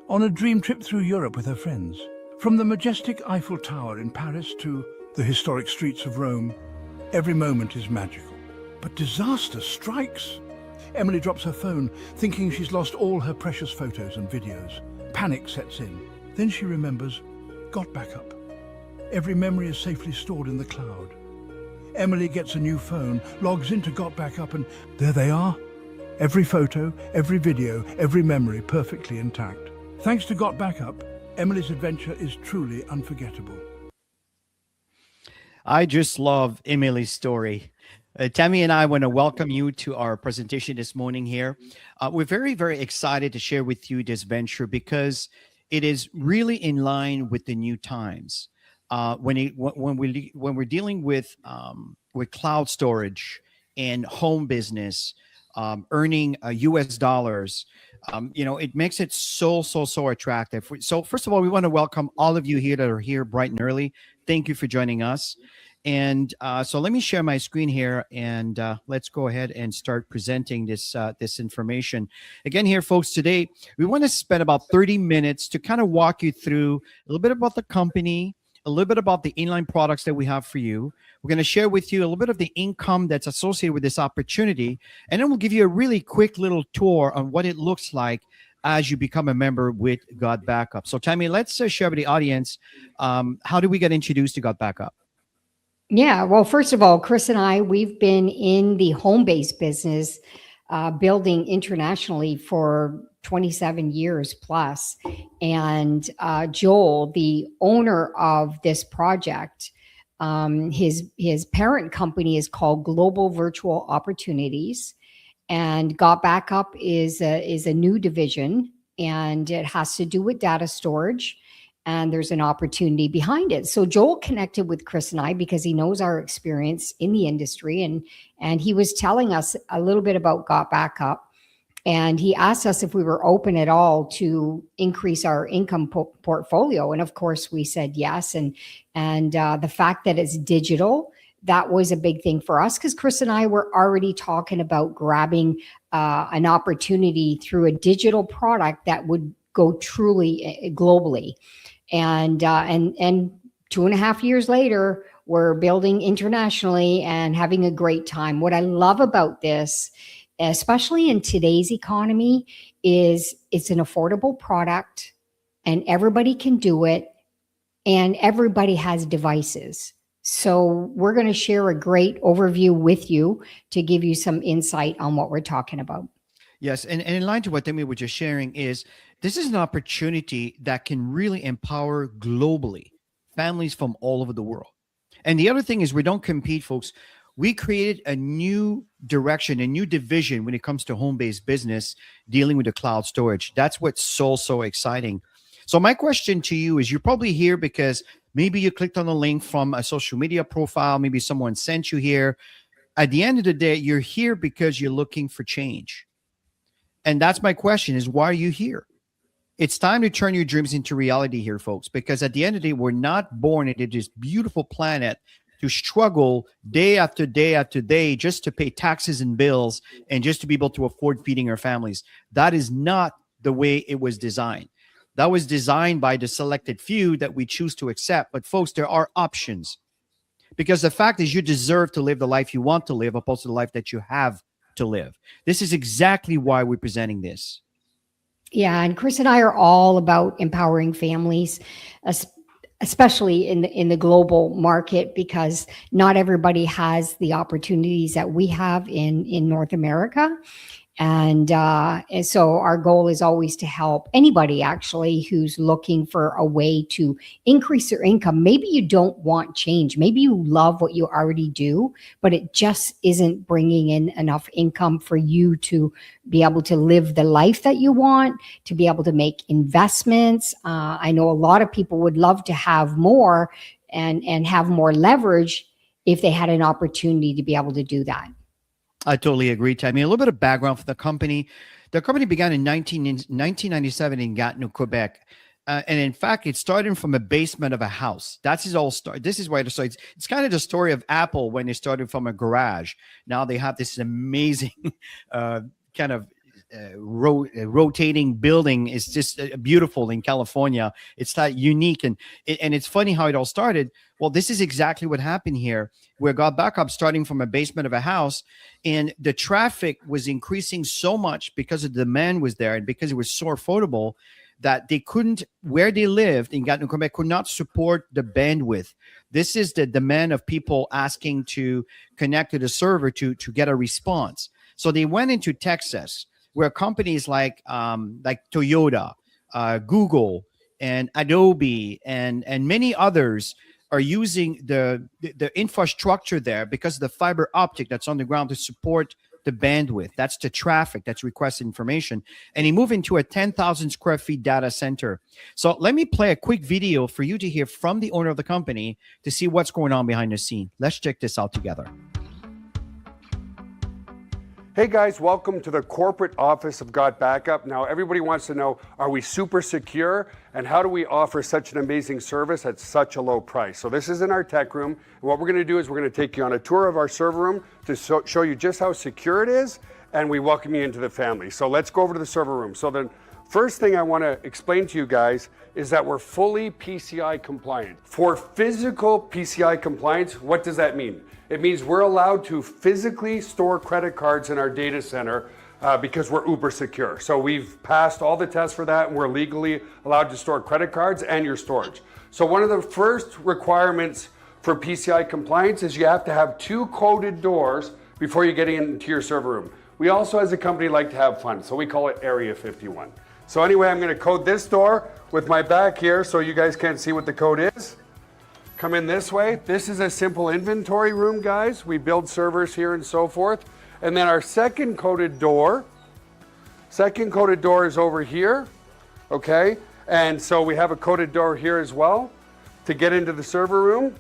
on a dream trip through Europe with her friends. From the majestic Eiffel Tower in Paris to the historic streets of Rome, every moment is magical. But disaster strikes. Emily drops her phone, thinking she's lost all her precious photos and videos. Panic sets in. Then she remembers GotBackup. Every memory is safely stored in the cloud. Emily gets a new phone, logs into GotBackup, and there they are. Every photo, every video, every memory perfectly intact. Thanks to GotBackup, Emily's adventure is truly unforgettable. I just love Emily's story. Tammy and I want to welcome you to our presentation this morning here. We're very, very excited to share with you this venture because it is really in line with the new times. When we're dealing with cloud storage and home business, earning US dollars, it makes it so attractive. So first of all, we want to welcome all of you here that are here bright and early. Thank you for joining us. And so let me share my screen here, and let's go ahead and start presenting this information. Again here, folks, today we want to spend about 30 minutes to kind of walk you through a little bit about the company, a little bit about the inline products that we have for you. We're going to share with you a little bit of the income that's associated with this opportunity, and then we'll give you a really quick little tour on what it looks like as you become a member with GotBackup. So Tammy, let's share with the audience, how do we get introduced to GotBackup? Yeah, well, first of all, Chris and I, we've been in the home-based business, building internationally for 27 years plus. And Joel, the owner of this project, his parent company is called Global Virtual Opportunities, and GotBackup is a new division, and it has to do with data storage. And there's an opportunity behind it. So Joel connected with Chris and I because he knows our experience in the industry, and he was telling us a little bit about GotBackup, and he asked us if we were open at all to increase our income portfolio. And of course we said yes. And the fact that it's digital, that was a big thing for us because Chris and I were already talking about grabbing an opportunity through a digital product that would go truly globally. And 2.5 years later, we're building internationally and having a great time. What I love about this, especially in today's economy, is it's an affordable product and everybody can do it and everybody has devices. So we're going to share a great overview with you to give you some insight on what we're talking about. Yes, and in line to what Tammy was just sharing is, this is an opportunity that can really empower globally families from all over the world. And the other thing is we don't compete, folks. We created a new direction, a new division when it comes to home-based business dealing with the cloud storage. That's what's so exciting. So my question to you is, you're probably here because maybe you clicked on a link from a social media profile. Maybe someone sent you here. At the end of the day, you're here because you're looking for change. And that's my question is, why are you here? It's time to turn your dreams into reality here, folks, because at the end of the day, we're not born into this beautiful planet to struggle day after day after day just to pay taxes and bills and just to be able to afford feeding our families. That is not the way it was designed. That was designed by the selected few that we choose to accept. But folks, there are options, because the fact is you deserve to live the life you want to live opposed to the life that you have to live. This is exactly why we're presenting this. Yeah, and Chris and I are all about empowering families, especially in the global market, because not everybody has the opportunities that we have in North America. And so our goal is always to help anybody actually who's looking for a way to increase their income. Maybe you don't want change. Maybe you love what you already do, but it just isn't bringing in enough income for you to be able to live the life that you want, to be able to make investments. I know a lot of people would love to have more and have more leverage if they had an opportunity to be able to do that. I totally agree, Tammy. A little bit of background for the company. The company began in 1997 in Gatineau, Quebec. And in fact, it started from a basement of a house. That's all started. This is why it started. It's kind of the story of Apple when they started from a garage. Now they have this amazing kind of rotating building is just beautiful in California. It's that unique, and it's funny how it all started. Well, this is exactly what happened here, where GotBackup starting from a basement of a house, and the traffic was increasing so much because the demand was there and because it was so affordable that they couldn't, where they lived in Gatineau, Quebec, could not support the bandwidth. This is the demand of people asking to connect to the server to get a response. So they went into Texas, where companies like Toyota, Google, and Adobe, and many others are using the infrastructure there because of the fiber optic that's on the ground to support the bandwidth. That's the traffic that's requested information. And he moved into a 10,000 square feet data center. So let me play a quick video for you to hear from the owner of the company to see what's going on behind the scene. Let's check this out together. Hey guys, welcome to the corporate office of GotBackup. Now everybody wants to know, are we super secure? And how do we offer such an amazing service at such a low price? So this is in our tech room. And what we're gonna do is we're gonna take you on a tour of our server room to show you just how secure it is, and we welcome you into the family. So let's go over to the server room. So the first thing I wanna explain to you guys is that we're fully PCI compliant. For physical PCI compliance, what does that mean? It means we're allowed to physically store credit cards in our data center because we're uber secure. So we've passed all the tests for that, and we're legally allowed to store credit cards and your storage. So one of the first requirements for PCI compliance is you have to have 2 coded doors before you get into your server room. We also, as a company, like to have fun, so we call it Area 51. So anyway, I'm gonna code this door with my back here so you guys can't see what the code is. Come in this way. This is a simple inventory room, guys. We build servers here and so forth. And then our second coded door is over here, okay? And so we have a coded door here as well to get into the server room.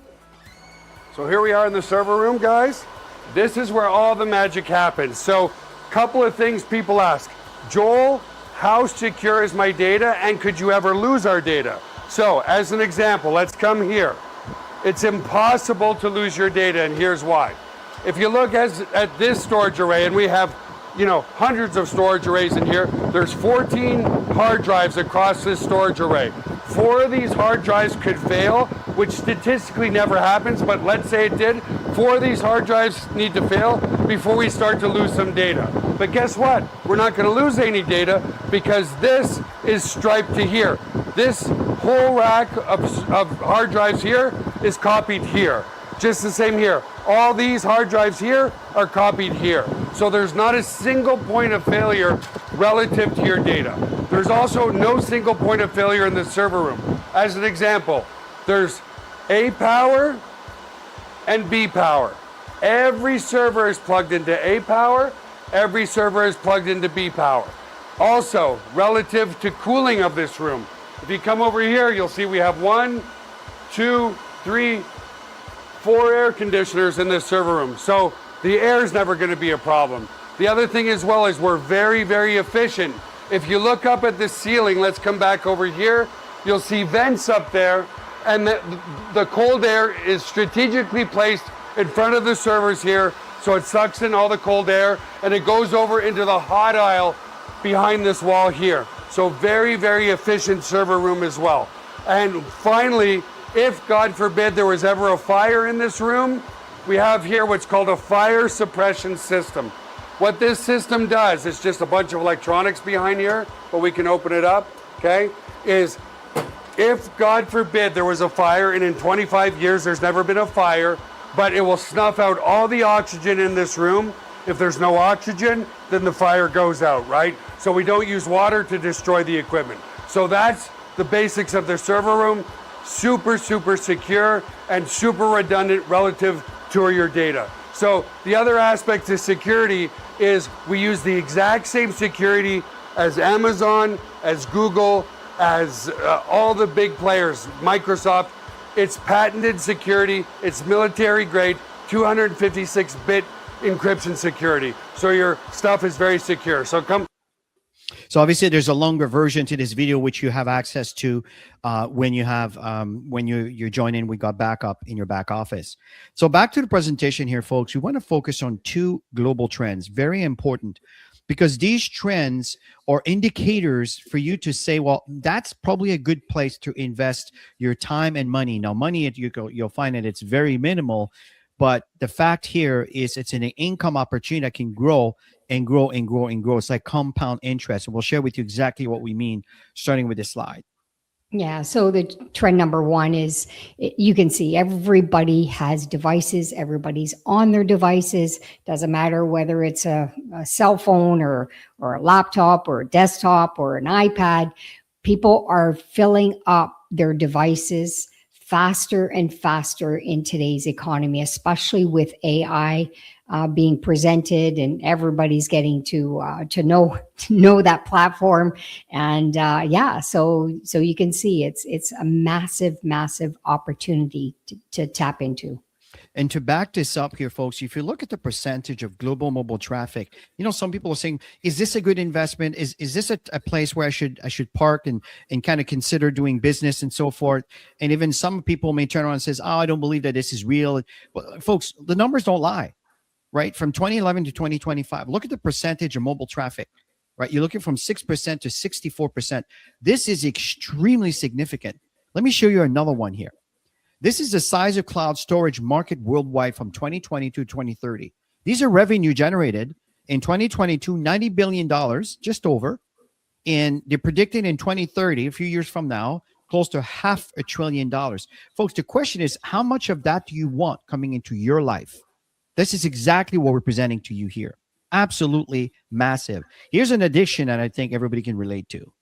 So here we are in the server room, guys. This is where all the magic happens. So a couple of things people ask. Joel, how secure is my data, and could you ever lose our data? So as an example, let's come here. It's impossible to lose your data, and here's why. If you look at this storage array, and we have, hundreds of storage arrays in here, there's 14 hard drives across this storage array. 4 of these hard drives could fail, which statistically never happens, but let's say it did. 4 of these hard drives need to fail before we start to lose some data. But guess what? We're not going to lose any data because this is striped to here. This whole rack of hard drives here is copied here. Just the same here. All these hard drives here are copied here. So there's not a single point of failure relative to your data. There's also no single point of failure in the server room. As an example, there's A power and B power. Every server is plugged into A power. Every server is plugged into B power. Also, relative to cooling of this room, if you come over here, you'll see we have 1, 2, 3, 4 air conditioners in this server room. So the air is never going to be a problem. The other thing as well is we're very, very efficient. If you look up at the ceiling, let's come back over here, you'll see vents up there, and the cold air is strategically placed in front of the servers here, so it sucks in all the cold air, and it goes over into the hot aisle behind this wall here. So very, very efficient server room as well. And finally, if God forbid there was ever a fire in this room, we have here what's called a fire suppression system. What this system does, it's just a bunch of electronics behind here, but we can open it up, okay, is if God forbid there was a fire, and in 25 years there's never been a fire, but it will snuff out all the oxygen in this room. If there's no oxygen, then the fire goes out, right? So we don't use water to destroy the equipment. So that's the basics of the server room. Super, super secure and super redundant relative to your data. So the other aspect to security is we use the exact same security as Amazon, as Google, as all the big players, Microsoft. It's patented security. It's military grade, 256-bit encryption security. So your stuff is very secure. So So obviously there's a longer version to this video, which you have access to when you join in with GotBackup in your back office. So back to the presentation here, folks. We want to focus on 2 global trends, very important. because these trends are indicators for you to say, well, that's probably a good place to invest your time and money. Now, money, you'll find that it's very minimal, but the fact here is it's an income opportunity that can grow and grow and grow and grow. It's like compound interest. And we'll share with you exactly what we mean, starting with this slide. Yeah. So the trend number one is you can see everybody has devices. Everybody's on their devices. Doesn't matter whether it's a cell phone or a laptop or a desktop or an iPad. People are filling up their devices faster and faster in today's economy, especially with AI being presented, and everybody's getting to know that platform. And so you can see it's a massive opportunity to tap into. And to back this up here, folks, if you look at the percentage of global mobile traffic, some people are saying, is this a good investment? Is this a place where I should park and kind of consider doing business and so forth? And even some people may turn around and says, oh, I don't believe that this is real. Well, folks, the numbers don't lie, right? From 2011 to 2025, look at the percentage of mobile traffic, right? You're looking from 6% to 64%. This is extremely significant. Let me show you another one here. This is the size of cloud storage market worldwide from 2020 to 2030. These are revenue generated in 2022, $90 billion, just over. And they're predicting in 2030, a few years from now, close to $500 billion. Folks, the question is, how much of that do you want coming into your life? This is exactly what we're presenting to you here. Absolutely massive. Here's an addition that I think everybody can relate to.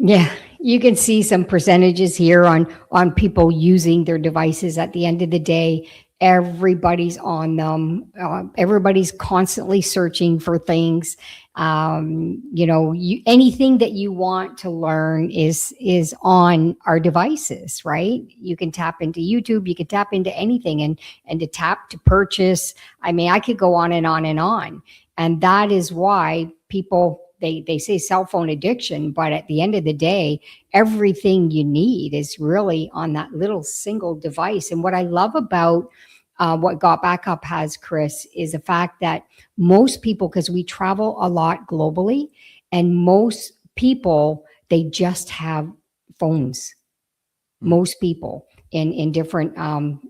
Yeah, you can see some percentages here on people using their devices. At the end of the day, everybody's on them. Everybody's constantly searching for things. Anything that you want to learn is on our devices, right? You can tap into YouTube, you can tap into anything, and to tap to purchase. I mean, I could go on and on and on. And that is why people, they say cell phone addiction, but at the end of the day, everything you need is really on that little single device. And what I love about what GotBackup has, Chris, is the fact that most people, because we travel a lot globally, and most people, they just have phones. Most people in different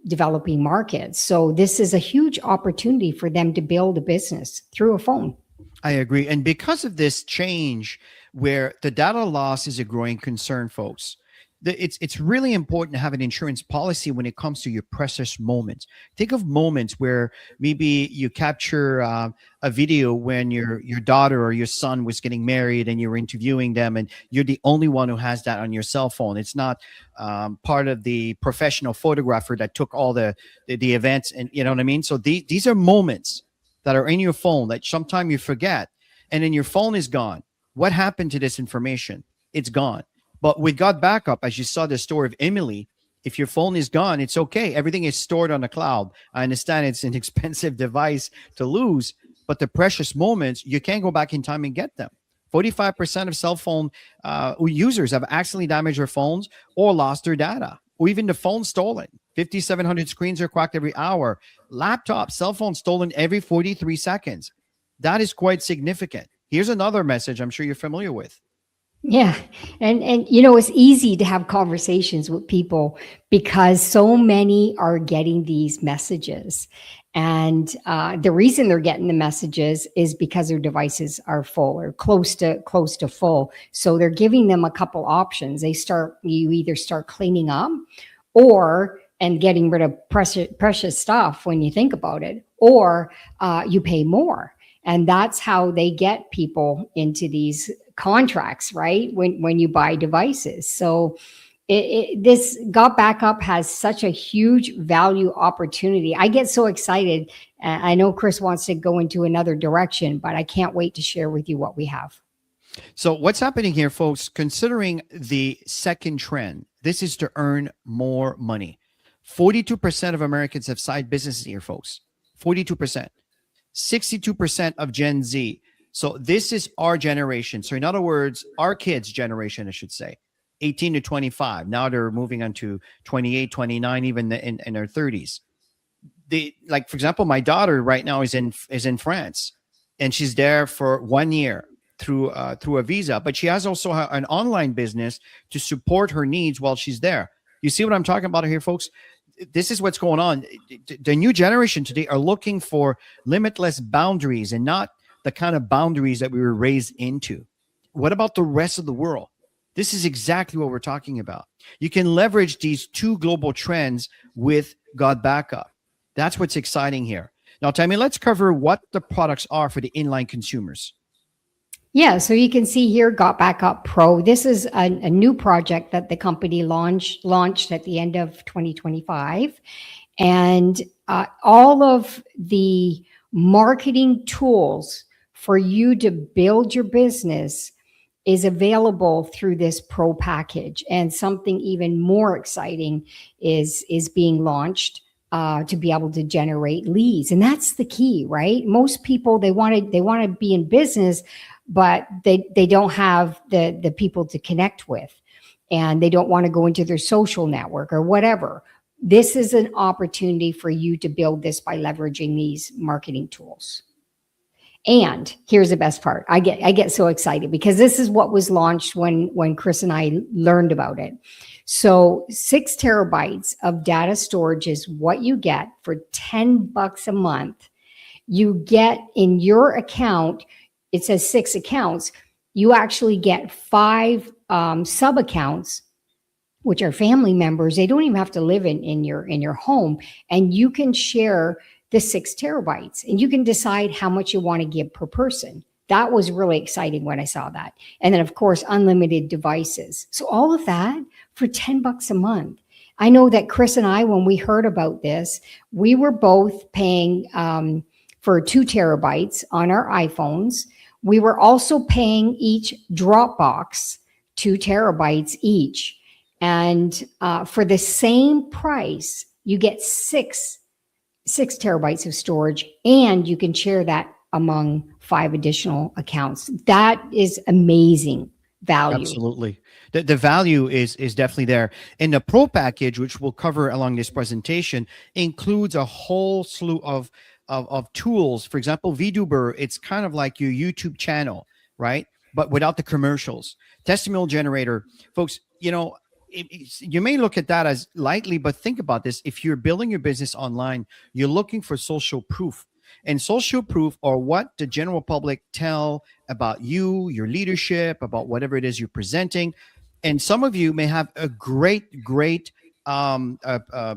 developing markets. So this is a huge opportunity for them to build a business through a phone. I agree. And because of this change where the data loss is a growing concern, folks, it's really important to have an insurance policy when it comes to your precious moments. Think of moments where maybe you capture a video when your daughter or your son was getting married and you were interviewing them, and you're the only one who has that on your cell phone. It's not part of the professional photographer that took all the events, and you know what I mean? So these are moments that are in your phone that sometime you forget, and then your phone is gone. What happened to this information? It's gone. But with GotBackup, as you saw the story of Emily, if your phone is gone, it's okay. Everything is stored on the cloud. I understand it's an expensive device to lose, but the precious moments, you can't go back in time and get them. 45% of cell phone users have accidentally damaged their phones or lost their data, or even the phone stolen. 5,700 screens are cracked every hour. Laptop, cell phone stolen every 43 seconds. That is quite significant. Here's another message I'm sure you're familiar with. Yeah. And it's easy to have conversations with people because so many are getting these messages. And the reason they're getting the messages is because their devices are full or close to full. So they're giving them a couple options. You either start cleaning up and getting rid of precious stuff when you think about it, or you pay more. And that's how they get people into these contracts, right? When you buy devices. So this GotBackup has such a huge value opportunity. I get so excited. I know Chris wants to go into another direction, but I can't wait to share with you what we have. So what's happening here, folks, considering the second trend, this is to earn more money. 42% of Americans have side businesses here, folks. 42%. 62% of Gen Z. So this is our generation. So in other words, our kids' generation, I should say, 18 to 25. Now they're moving on to 28, 29, even in their 30s. For example, my daughter right now is in France. and she's there for 1 year through a visa, but she has also an online business to support her needs while she's there. You see what I'm talking about here, folks? This is what's going on. The new generation today are looking for limitless boundaries and not the kind of boundaries that we were raised into. What about the rest of the world? This is exactly what we're talking about. You can leverage these two global trends with GotBackup. That's what's exciting here. Now, Tammy, let's cover what the products are for the inline consumers. Yeah, so you can see here, GotBackup Pro. This is a new project that the company launched at the end of 2025. And all of the marketing tools for you to build your business is available through this Pro package. And something even more exciting is being launched to be able to generate leads. And that's the key, right? Most people, they want to be in business, but they don't have the people to connect with, and they don't want to go into their social network or whatever. This is an opportunity for you to build this by leveraging these marketing tools. And here's the best part. I get so excited because this is what was launched when Chris and I learned about it. So 6 terabytes of data storage is what you get for $10 a month. You get in your account, it says 6 accounts. You actually get 5 sub accounts, which are family members. They don't even have to live in your home, and you can share the 6 terabytes, and you can decide how much you want to give per person. That was really exciting when I saw that. And then, of course, unlimited devices. So all of that for $10 a month. I know that Chris and I, when we heard about this, we were both paying for 2 terabytes on our iPhones. We were also paying each Dropbox 2 terabytes each. And for the same price, you get 6 terabytes of storage, and you can share that among 5 additional accounts. That is amazing value. Absolutely. The value is definitely there. And the Pro package, which we'll cover along this presentation, includes a whole slew of tools. For example, VTuber, it's kind of like your YouTube channel, right? But without the commercials. Testimonial generator. Folks, you know, you may look at that as lightly, but think about this. If you're building your business online, you're looking for social proof. And social proof are what the general public tell about you, your leadership, about whatever it is you're presenting. And some of you may have a great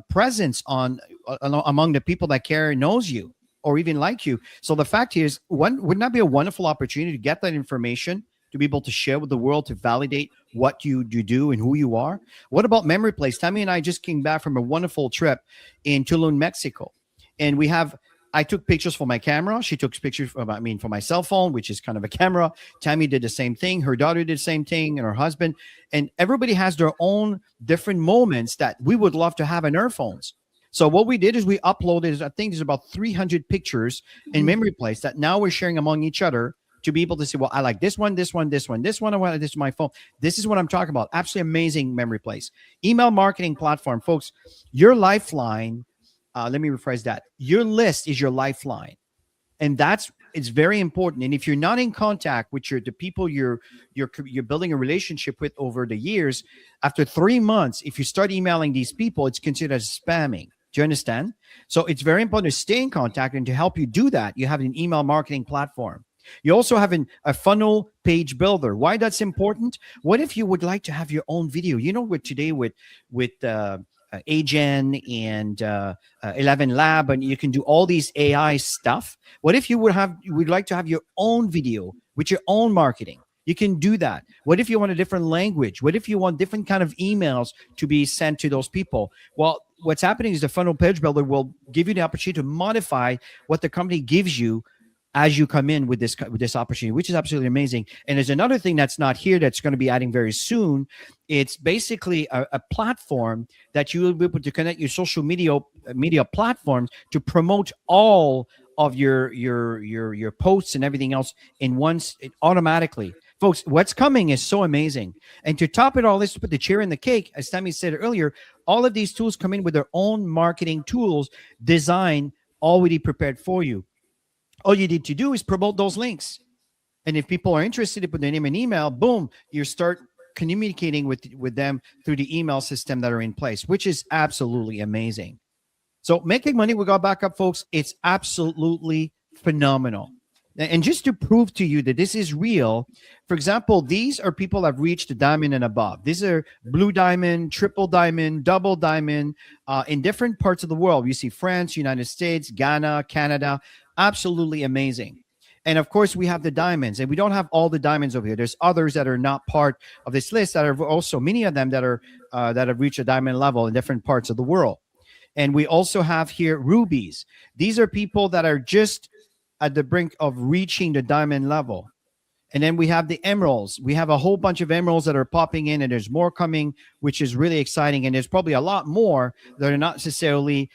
presence among the people that care and knows you or even like you. So the fact is, wouldn't that be a wonderful opportunity to get that information, to be able to share with the world, to validate what you do and who you are? What about memory place? Tammy and I just came back from a wonderful trip in Tulum, Mexico. And I took pictures for my camera. She took pictures for my cell phone, which is kind of a camera. Tammy did the same thing. Her daughter did the same thing, and her husband. And everybody has their own different moments that we would love to have in our phones. So what we did is we uploaded, I think there's about 300 pictures in memory place that now we're sharing among each other to be able to say, well, I like this one, this one, this one, this one. I want this is my phone. This is what I'm talking about. Absolutely amazing memory place. Email marketing platform, folks. Your lifeline. Let me rephrase that. Your list is your lifeline, and it's very important. And if you're not in contact with the people you're building a relationship with over the years, after 3 months, if you start emailing these people, it's considered as spamming. Do you understand? So it's very important to stay in contact, and to help you do that, you have an email marketing platform. You also have a funnel page builder. Why that's important? What if you would like to have your own video? You know, with today with Agen and 11 Lab, and you can do all these AI stuff. What if you would like to have your own video with your own marketing? You can do that. What if you want a different language? What if you want different kind of emails to be sent to those people? Well, what's happening is the funnel page builder will give you the opportunity to modify what the company gives you as you come in with this opportunity, which is absolutely amazing. And there's another thing that's not here that's going to be adding very soon. It's basically a platform that you will be able to connect your social media platforms to promote all of your posts and everything else automatically. Folks, what's coming is so amazing. And to top it all, let's put the cherry in the cake. As Tammy said earlier, all of these tools come in with their own marketing tools designed, already prepared for you. All you need to do is promote those links. And if people are interested, put their name and email, boom, you start communicating with them through the email system that are in place, which is absolutely amazing. So making money with GotBackup, folks, it's absolutely phenomenal. And just to prove to you that this is real, for example, these are people that have reached the diamond and above. These are blue diamond, triple diamond, double diamond in different parts of the world. You see France, United States, Ghana, Canada. Absolutely amazing. And of course, we have the diamonds, and we don't have all the diamonds over here. There's others that are not part of this list that are also many of them that are that have reached a diamond level in different parts of the world. And we also have here rubies. These are people that are just at the brink of reaching the diamond level. And then we have the emeralds. We have a whole bunch of emeralds that are popping in, and there's more coming, which is really exciting. And there's probably a lot more that are not necessarily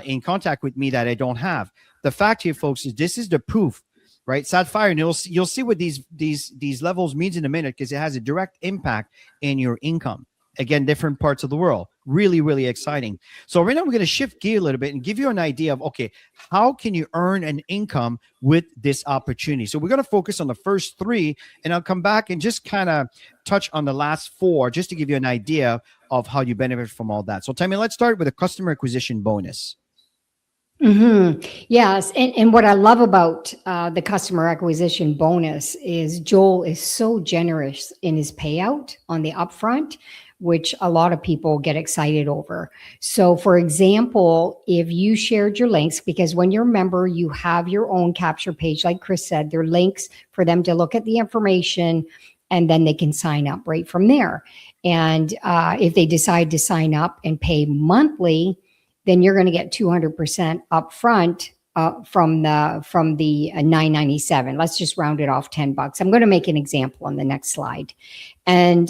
in contact with me that I don't have. The fact here, folks, is this is the proof, right? Sapphire, and you'll see what these levels means in a minute, because it has a direct impact in your income. Again, different parts of the world. Really, really exciting. So right now we're going to shift gear a little bit and give you an idea of, okay, how can you earn an income with this opportunity? So we're going to focus on the first three, and I'll come back and just kind of touch on the last four, just to give you an idea of how you benefit from all that. So Tammy, let's start with a customer acquisition bonus. Yes. And what I love about the customer acquisition bonus is Joel is so generous in his payout on the upfront, which a lot of people get excited over. So for example, if you shared your links, because when you're a member, you have your own capture page, like Chris said, there are links for them to look at the information, and then they can sign up right from there. And if they decide to sign up and pay monthly, then you're going to get 200% upfront from the $9.97. Let's just round it off $10. I'm going to make an example on the next slide. And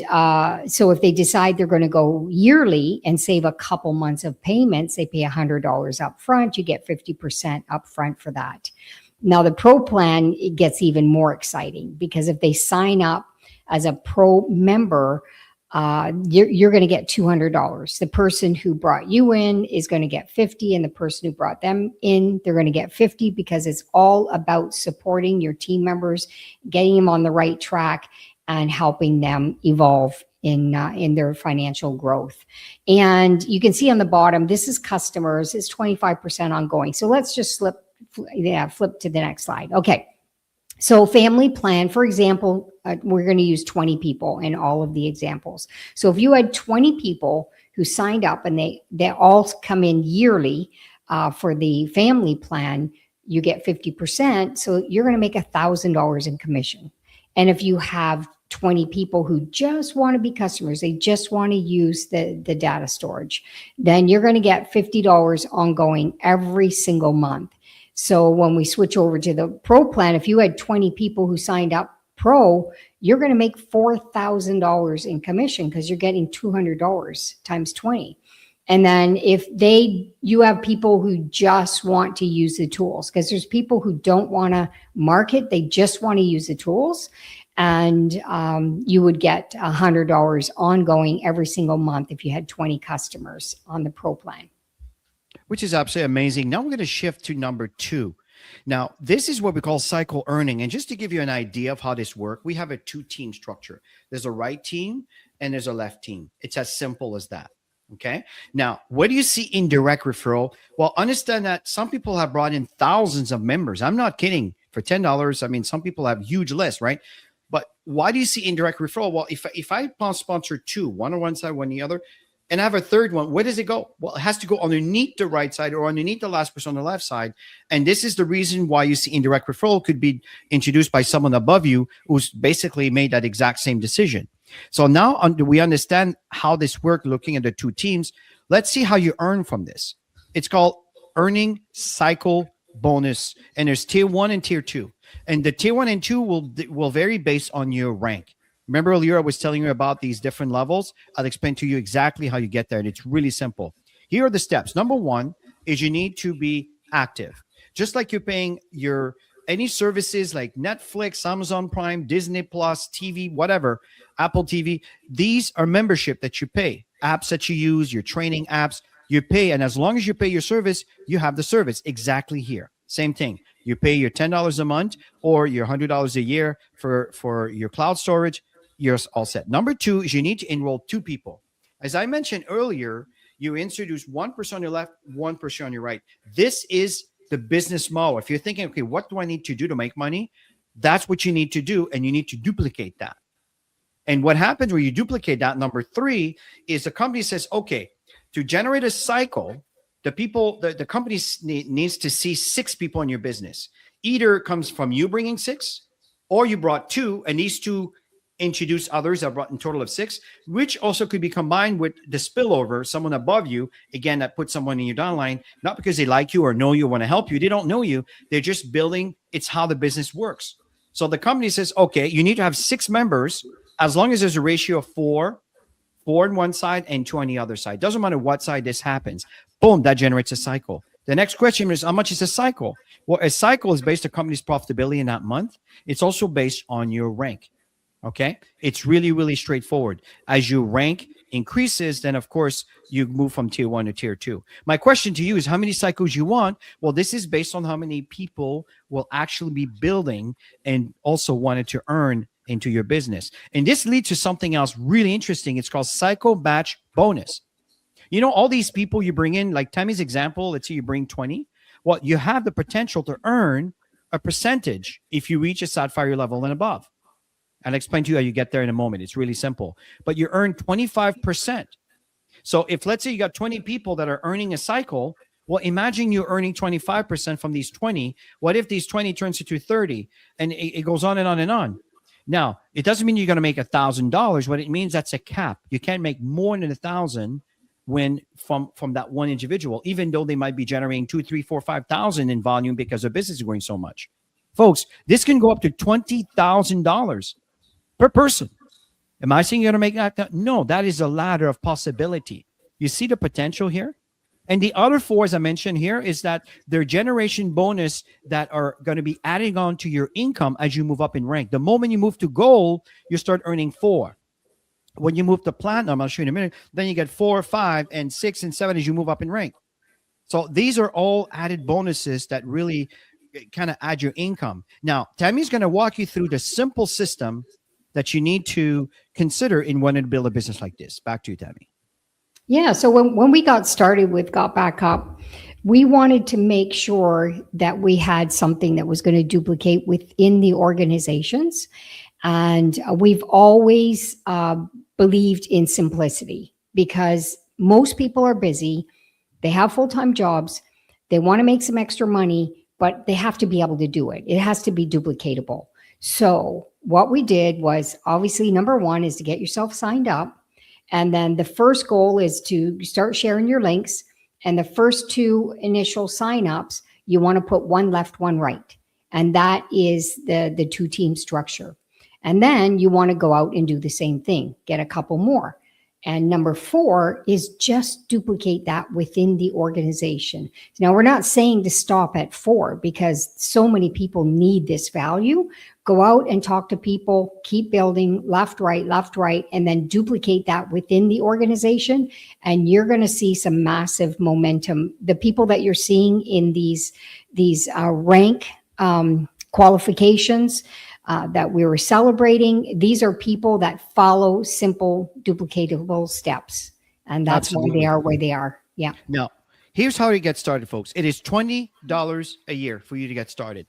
so if they decide they're going to go yearly and save a couple months of payments, they pay $100 upfront. You get 50% upfront for that. Now the pro plan, it gets even more exciting, because if they sign up as a pro member, you're going to get $200. The person who brought you in is going to get 50, and the person who brought them in, they're going to get 50, because it's all about supporting your team members, getting them on the right track, and helping them evolve in their financial growth. And you can see on the bottom, this is customers, it's 25% ongoing. So let's just flip to the next slide. Okay. So family plan, for example, we're going to use 20 people in all of the examples. So if you had 20 people who signed up and they all come in yearly for the family plan, you get 50%. So you're going to make $1,000 in commission. And if you have 20 people who just want to be customers, they just want to use the data storage, then you're going to get $50 ongoing every single month. So when we switch over to the pro plan, if you had 20 people who signed up pro, you're going to make $4,000 in commission, because you're getting $200 times 20. And then if you have people who just want to use the tools, because there's people who don't want to market, they just want to use the tools. And you would get $100 ongoing every single month if you had 20 customers on the pro plan. Which is absolutely amazing. Now we're going to shift to number 2. Now, this is what we call cycle earning. And just to give you an idea of how this works, we have a 2-team structure. There's a right team and there's a left team. It's as simple as that. Okay. Now, what do you see in direct referral? Well, understand that some people have brought in thousands of members. I'm not kidding. For $10, I mean, some people have huge lists, right? But why do you see indirect referral? Well, if I sponsor 2, one on one side, one on the other, and I have a third one, where does it go? Well, it has to go underneath the right side or underneath the last person on the left side. And this is the reason why you see indirect referral could be introduced by someone above you who's basically made that exact same decision. So now we understand how this works looking at the 2 teams. Let's see how you earn from this. It's called earning cycle bonus. And there's tier 1 and tier 2. And the tier 1 and 2 will vary based on your rank. Remember earlier I was telling you about these different levels? I'll explain to you exactly how you get there. And it's really simple. Here are the steps. Number 1 is you need to be active. Just like you're paying any services like Netflix, Amazon Prime, Disney Plus, TV, whatever, Apple TV. These are membership that you pay. Apps that you use, your training apps, you pay. And as long as you pay your service, you have the service exactly here. Same thing. You pay your $10 a month or your $100 a year for your cloud storage. You're all set. Number 2 is you need to enroll 2 people. As I mentioned earlier, you introduce one person on your left, one person on your right. This is the business model. If you're thinking, okay, what do I need to do to make money? That's what you need to do, and you need to duplicate that. And what happens when you duplicate that, number 3, is the company says, okay, to generate a cycle, the company needs to see 6 people in your business. Either it comes from you bringing 6, or you brought 2, and these 2 introduce others that brought in total of 6, which also could be combined with the spillover, someone above you, again, that puts someone in your downline, not because they like you or know you, want to help you. They don't know you. They're just building. It's how the business works. So the company says, okay, you need to have 6 members as long as there's a ratio of 4 on one side and 2 on the other side. Doesn't matter what side this happens. Boom, that generates a cycle. The next question is, how much is a cycle? Well, a cycle is based on the company's profitability in that month. It's also based on your rank. Okay, it's really, really straightforward. As your rank increases, then of course you move from tier 1 to tier 2. My question to you is how many cycles you want? Well, this is based on how many people will actually be building and also wanted to earn into your business. And this leads to something else really interesting. It's called cycle batch bonus. You know, all these people you bring in, like Tammy's example, let's say you bring 20. Well, you have the potential to earn a percentage if you reach a Sapphire level and above. I'll explain to you how you get there in a moment. It's really simple. But you earn 25%. So if, let's say, you got 20 people that are earning a cycle, well, imagine you're earning 25% from these 20. What if these 20 turns into 30? And it goes on and on and on. Now, it doesn't mean you're going to make $1,000. What it means, that's a cap. You can't make more than 1,000 when from that one individual, even though they might be generating 2, 3, 4, 5,000 in volume because their business is growing so much. Folks, this can go up to $20,000 per person. Am I saying you're going to make that? No, that is a ladder of possibility. You see the potential here? And the other 4, as I mentioned here, is that their generation bonus that are going to be adding on to your income as you move up in rank. The moment you move to gold, you start earning 4. When you move to platinum, I'll show you in a minute, then you get 4, 5, and 6, and 7 as you move up in rank. So these are all added bonuses that really kind of add your income. Now, Tammy's going to walk you through the simple system that you need to consider in wanting to build a business like this. Back to you, Tammy. Yeah. So when we got started with GotBackup, we wanted to make sure that we had something that was going to duplicate within the organizations. And we've always believed in simplicity because most people are busy. They have full-time jobs. They want to make some extra money, but they have to be able to do it. It has to be duplicatable. So what we did was, obviously, number 1 is to get yourself signed up. And then the first goal is to start sharing your links. And the first 2 initial signups, you want to put one left, one right. And that is the 2-team structure. And then you want to go out and do the same thing, get a couple more. And number 4 is just duplicate that within the organization. Now, we're not saying to stop at 4 because so many people need this value. Go out and talk to people, keep building left, right, and then duplicate that within the organization. And you're going to see some massive momentum. The people that you're seeing in these rank qualifications, that we were celebrating. These are people that follow simple, duplicatable steps. And that's why they are where they are. Yeah. Now, here's how to get started, folks. It is $20 a year for you to get started.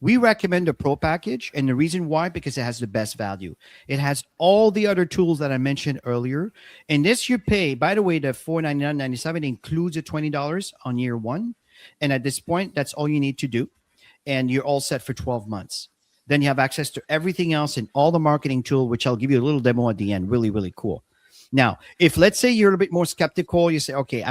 We recommend the Pro package. And the reason why, because it has the best value. It has all the other tools that I mentioned earlier. And this you pay, by the way, the $499.97 includes the $20 on year 1. And at this point, that's all you need to do. And you're all set for 12 months. Then you have access to everything else and all the marketing tool, which I'll give you a little demo at the end. Really, really cool. Now, if let's say you're a bit more skeptical, you say, okay,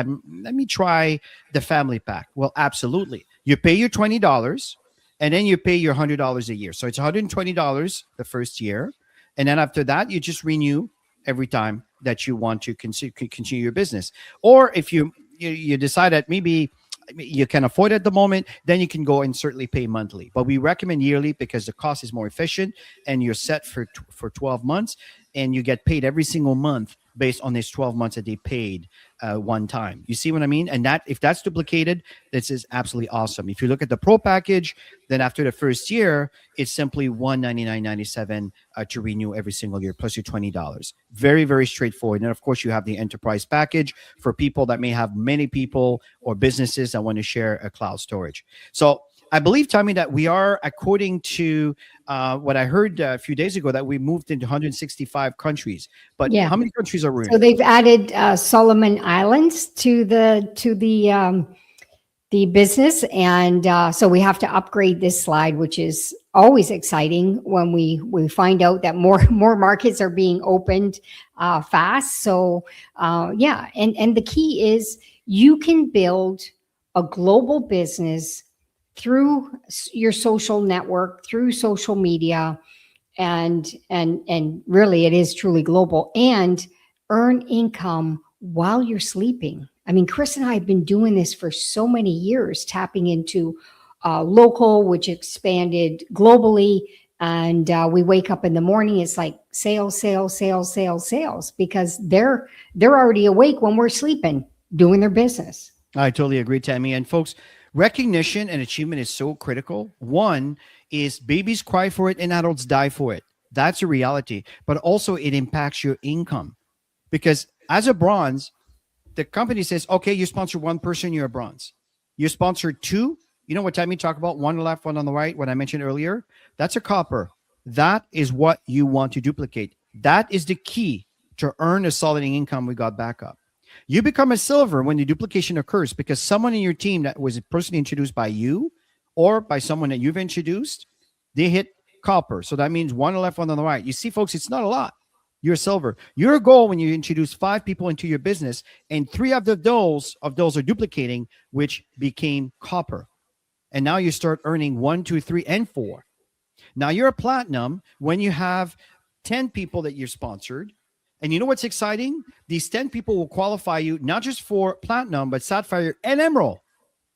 let me try the family pack. Well, absolutely. You pay your $20 and then you pay your $100 a year. So it's $120 the first year. And then after that, you just renew every time that you want to continue your business. Or if you decide that maybe you can afford it at the moment, then you can go and certainly pay monthly. But we recommend yearly because the cost is more efficient and you're set for 12 months and you get paid every single month based on this 12 months that they paid one time. You see what I mean? And that if that's duplicated, this is absolutely awesome. If you look at the pro package, then after the first year, it's simply $199.97 to renew every single year, plus your $20. Very, very straightforward. And of course, you have the enterprise package for people that may have many people or businesses that want to share a cloud storage. So I believe, Tommy, that we are, according to what I heard a few days ago, that we moved into 165 countries. But Yeah. how many countries are we in? So they've added Solomon Islands to the business, and so we have to upgrade this slide, which is always exciting when we find out that more markets are being opened fast. So yeah, and the key is you can build a global business through your social network, through social media, and really it is truly global, and earn income while you're sleeping. I mean, Chris and I have been doing this for so many years, tapping into local, which expanded globally. And we wake up in the morning, it's like sales, sales, sales, sales, sales, because they're already awake when we're sleeping, doing their business. I totally agree, Tammy. And folks, recognition and achievement is so critical. One is babies cry for it and adults die for it. That's a reality. But also it impacts your income, because as a bronze, the company says, okay, you sponsor one person, you're a bronze. You sponsor two. You know what Tammy talked about? One on the left, one on the right, what I mentioned earlier. That's a copper. That is what you want to duplicate. That is the key to earn a solid income with GotBackup. You become a silver when the duplication occurs because someone in your team that was personally introduced by you or by someone that you've introduced, they hit copper. So that means one on the left, one on the right. You see, folks, it's not a lot. You're a silver. Your goal when you introduce 5 people into your business and 3 of those are duplicating, which became copper. And now you start earning 1, 2, 3, and 4. Now you're a platinum when you have 10 people that you're sponsored. And you know what's exciting? These 10 people will qualify you not just for platinum, but sapphire and emerald.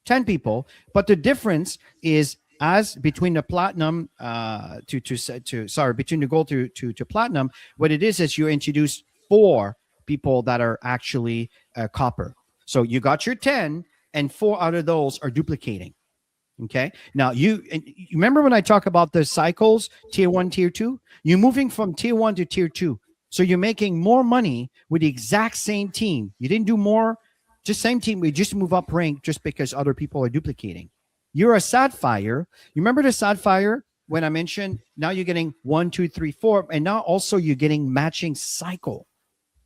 10 people. But the difference is as between the platinum between the gold to platinum, what it is you introduce 4 people that are actually copper. So you got your 10 and 4 out of those are duplicating. Okay. Now you remember when I talk about the cycles, tier 1, tier 2, you're moving from tier 1 to tier 2. So you're making more money with the exact same team. You didn't do more, just same team. We just move up rank just because other people are duplicating. You're a sapphire. You remember the sapphire when I mentioned now you're getting 1, 2, 3, 4, and now also you're getting matching cycle.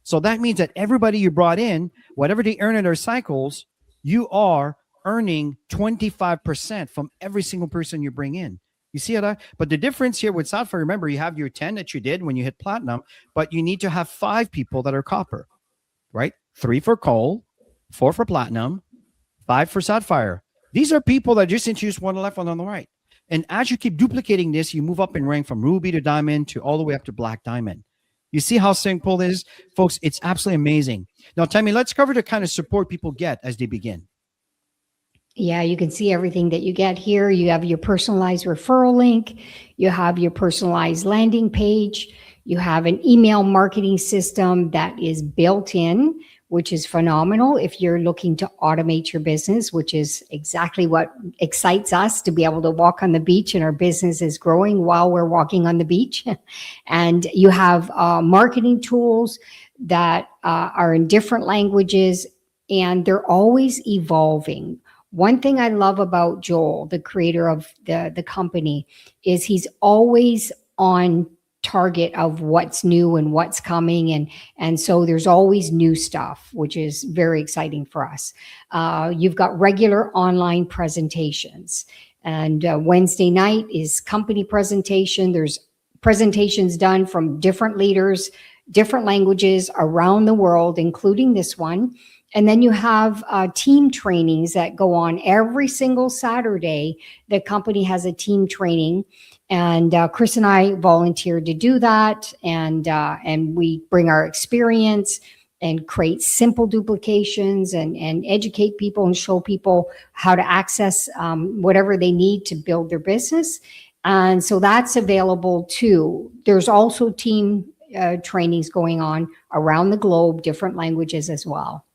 So that means that everybody you brought in, whatever they earn in their cycles, you are earning 25% from every single person you bring in. You see that? But the difference here with sapphire, remember, you have your 10 that you did when you hit platinum, but you need to have 5 people that are copper, right? 3 for gold, 4 for platinum, 5 for sapphire. These are people that just introduced one on the left, one on the right. And as you keep duplicating this, you move up in rank from ruby to diamond to all the way up to black diamond. You see how simple it is? Folks, it's absolutely amazing. Now, Tammy, let's cover the kind of support people get as they begin. Yeah, you can see everything that you get here. You have your personalized referral link. You have your personalized landing page. You have an email marketing system that is built in, which is phenomenal if you're looking to automate your business, which is exactly what excites us, to be able to walk on the beach and our business is growing while we're walking on the beach. And you have marketing tools that are in different languages, and they're always evolving. One thing I love about Joel, the creator of the company, is he's always on target of what's new and what's coming. And so there's always new stuff, which is very exciting for us. You've got regular online presentations. And Wednesday night is company presentation. There's presentations done from different leaders, different languages around the world, including this one. And then you have team trainings that go on every single Saturday. The company has a team training, and Chris and I volunteered to do that. And we bring our experience and create simple duplications and educate people and show people how to access whatever they need to build their business. And so that's available too. There's also team trainings going on around the globe, different languages as well.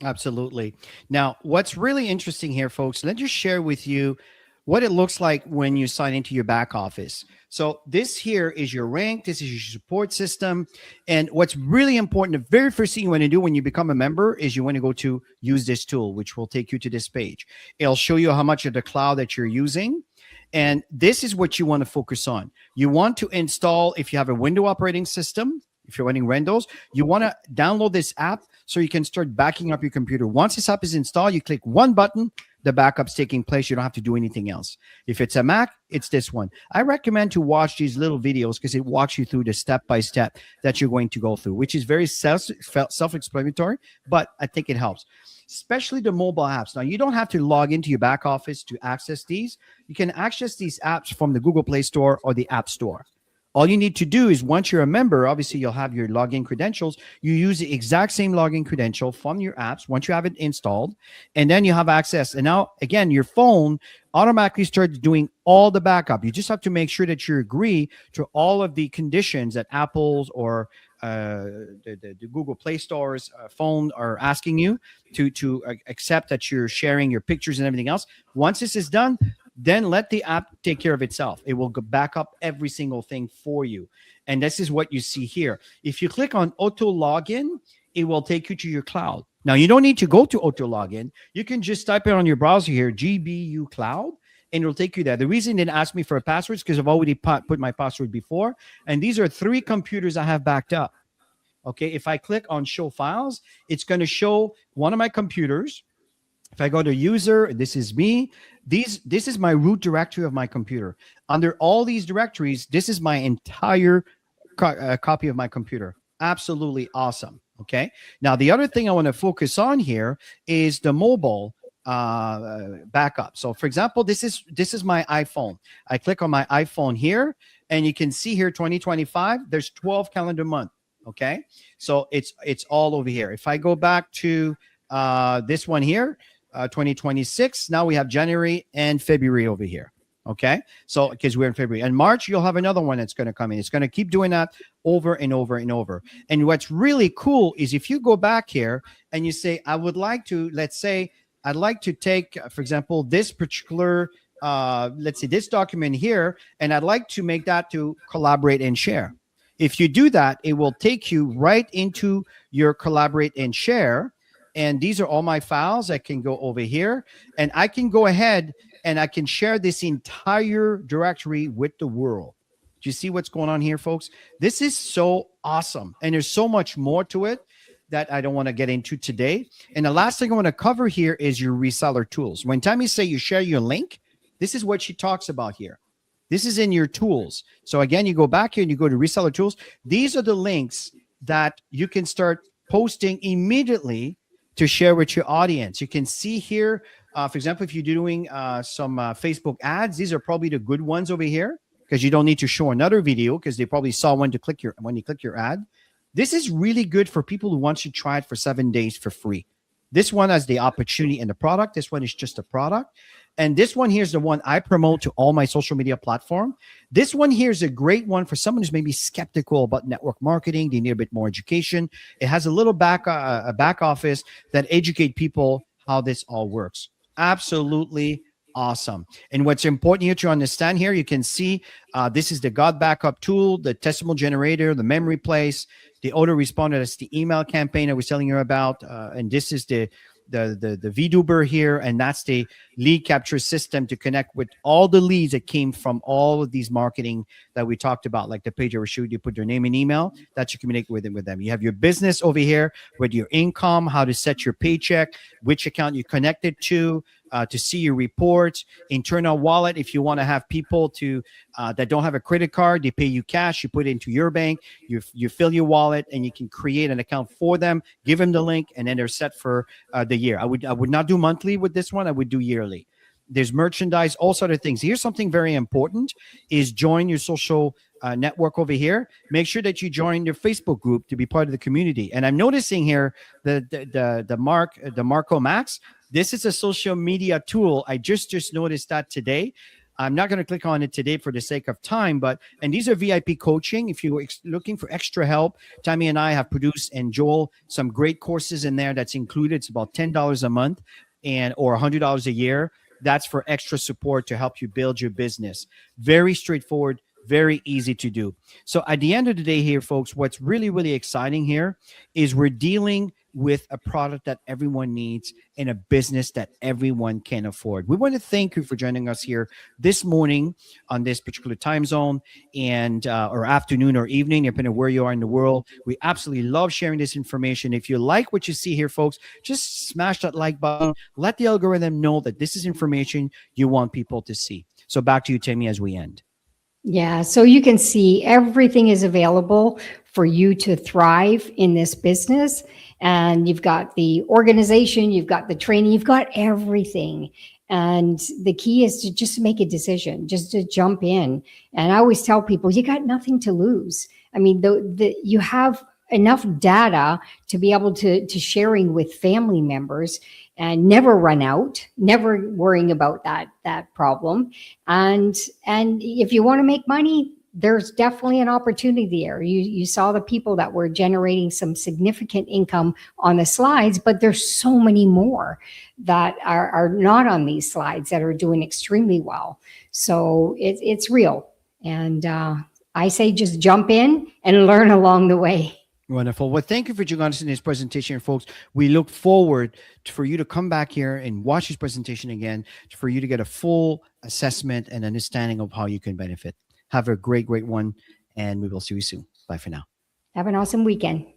Absolutely. Now, what's really interesting here, folks, let's just share with you what it looks like when you sign into your back office. So this here is your rank. This is your support system. And what's really important, the very first thing you want to do when you become a member is you want to go to use this tool, which will take you to this page. It'll show you how much of the cloud that you're using. And this is what you want to focus on. You want to install, if you have a Windows operating system, if you're running Windows, you want to download this app so you can start backing up your computer. Once this app is installed, you click one button, the backup's taking place. You don't have to do anything else. If it's a Mac, it's this one. I recommend to watch these little videos because it walks you through the step-by-step that you're going to go through, which is very self-explanatory, but I think it helps, especially the mobile apps. Now, you don't have to log into your back office to access these. You can access these apps from the Google Play Store or the App Store. All you need to do is once you're a member, obviously you'll have your login credentials. You use the exact same login credential from your apps once you have it installed, and then you have access. And now, again, your phone automatically starts doing all the backup. You just have to make sure that you agree to all of the conditions that Apple's or the Google Play Store's phone are asking you to accept that you're sharing your pictures and everything else. Once this is done, then let the app take care of itself. It will go back up every single thing for you. And this is what you see here. If you click on auto login, it will take you to your cloud. Now, you don't need to go to auto login. You can just type it on your browser here, GBU cloud, and it'll take you there. The reason it didn't ask me for a password is because I've already put my password before. And these are 3 computers I have backed up. Okay, if I click on show files, it's going to show one of my computers. If I go to user, this is me. This is my root directory of my computer. Under all these directories, this is my entire copy of my computer. Absolutely awesome. Okay. Now, the other thing I want to focus on here is the mobile backup. So, for example, this is my iPhone. I click on my iPhone here, and you can see here 2025. There's 12 calendar month. Okay. So it's all over here. If I go back to this one here, 2026. Now we have January and February over here. Okay. So because we're in February and March, you'll have another one that's going to come in. It's going to keep doing that over and over and over. And what's really cool is if you go back here and you say, I would like to, let's say, I'd like to take, for example, this particular, let's say this document here, and I'd like to make that to collaborate and share. If you do that, it will take you right into your collaborate and share. And these are all my files. I can go over here and I can go ahead and I can share this entire directory with the world. Do you see what's going on here, folks? This is so awesome. And there's so much more to it that I don't want to get into today. And the last thing I want to cover here is your reseller tools. When Tammy say you share your link, this is what she talks about here. This is in your tools. So again, you go back here and you go to reseller tools. These are the links that you can start posting immediately to share with your audience. You can see here, for example, if you're doing some Facebook ads, these are probably the good ones over here because you don't need to show another video because they probably saw when you click your ad. This is really good for people who want to try it for 7 days for free. This one has the opportunity in the product. This one is just a product. And this one here is the one I promote to all my social media platform. This one here is a great one for someone who's maybe skeptical about network marketing. They need a bit more education. It has a little back office that educate people how this all works. Absolutely awesome. And what's important here to understand here, you can see this is the GotBackup tool, the testimonial generator, the memory place, the autoresponder. That's the email campaign I was telling you about. And this is the VDuber here, and that's the lead capture system to connect with all the leads that came from all of these marketing that we talked about, like the page I showed you, put their name and email that you communicate with them. You have your business over here with your income, how to set your paycheck, which account you connected to see your reports, internal wallet. If you want to have people to that don't have a credit card, they pay you cash, you put it into your bank, you fill your wallet, and you can create an account for them, give them the link, and then they're set for the year. I would not do monthly with this one. I would do yearly. There's merchandise, all sort of things. Here's something very important is join your social network over here. Make sure that you join your Facebook group to be part of the community. And I'm noticing here the Marco Max. This is a social media tool. I just noticed that today. I'm not going to click on it today for the sake of time, and these are VIP coaching. If you're looking for extra help, Tammy and I have produced, and Joel, some great courses in there that's included. It's about $10 a month or $100 a year. That's for extra support to help you build your business. Very straightforward, very easy to do. So at the end of the day here, folks, what's really, really exciting here is we're dealing with a product that everyone needs in a business that everyone can afford. We want to thank you for joining us here this morning on this particular time zone and or afternoon or evening, depending on where you are in the world. We absolutely love sharing this information. If you like what you see here, folks, just smash that like button. Let the algorithm know that this is information you want people to see. So back to you, Timmy, as we end. Yeah, so you can see everything is available for you to thrive in this business. And you've got the organization, you've got the training, you've got everything. And the key is to just make a decision, just to jump in. And I always tell people, you got nothing to lose. I mean, you have enough data to be able to sharing with family members and never run out, never worrying about that problem. And if you want to make money, there's definitely an opportunity there. You saw the people that were generating some significant income on the slides, but there's so many more that are not on these slides that are doing extremely well. So it's real. And I say just jump in and learn along the way. Wonderful. Well, thank you for joining us in this presentation, folks. We look forward for you to come back here and watch this presentation again, for you to get a full assessment and understanding of how you can benefit. Have a great one, and we will see you soon. Bye for now. Have an awesome weekend.